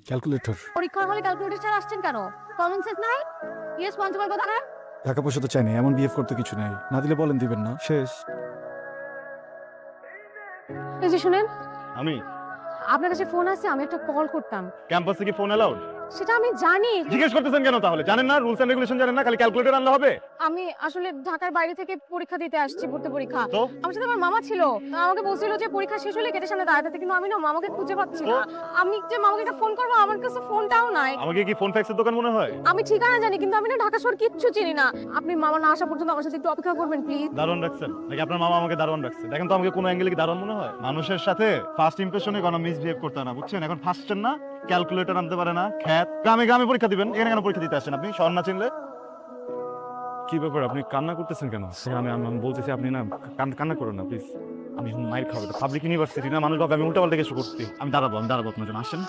Calculator. পরীক্ষার হলে calculator ছাড়া আসছেন কেন? কমন সেন্স নাই? ইরেসপন্সিবল কথা না? টাকা পয়সা তো চাই না, এমন বিহেভ করতে কিছু নাই। না দিলে বলেন দিবেন না, শেষ। এই যে শুনেন, আমি আপনার কাছে ফোন আছে, আমি একটা কল করতাম। ক্যাম্পাসে কি ফোন অ্যালাউড? সেটা আমি জানি। জিজ্ঞেস করতেছেন কেন তাহলে? জানেন না রুলস এন্ড রেগুলেশন? জানেন না খালি ক্যালকুলেটর আনলে হবে? আমি আসলে ঢাকার বাইরে থেকে পরীক্ষা দিতে আসছি, ভর্তি পরীক্ষা। তো আমার সাথে আমার মামা ছিল, আমাকে বলছিল যে পরীক্ষা শেষ হলে গেটের সামনে দাঁড়াতে, কিন্তু আমি না মামাকে খুঁজে পাচ্ছি না। আমি যে মামাকে একটা ফোন করবো, আমার কাছে ফোনটাও নাই। আমাকে কি ফোন ফ্যাক্সের দোকান মনে হয়? আমি ঠিকানা জানি, কিন্তু আমি না ঢাকা শহর কিচ্ছু চিনি না। আপনি মামা না আসা পর্যন্ত আমার সাথে একটু অপেক্ষা করবেন প্লিজ। দারোয়ান রাখছেন নাকি আপনার মামা আমাকে দারোয়ান রাখছে? দেখেন তো আমাকে কোনো অ্যাঙ্গেলে কি দারোয়ান মনে হয়? মানুষের সাথে ফার্স্ট ইমপ্রেশনে কোনো মিসবিহেভ করতে না, বুঝছেন? এখন ফার্স্টের না ক্যালকুলেটর আনতে পারে না, খ্যাত। গ্রামে গ্রামে পরীক্ষা দিবেন, এখানে কেন পরীক্ষা দিতে আসেন আপনি? শহর না চিনলে? কি ব্যাপার, আপনি কান্না করতেছেন কেন? আমি আমি বলতেছি আপনি না কান্না করুন না প্লিজ। আমি মাইর খাবো। পাবলিক ইউনিভার্সিটি না, মানুষ ভাবে আমি উল্টাপাল্টা কিছু করছি। আমি দাঁড়াবো আপনার জন্য, আসেন।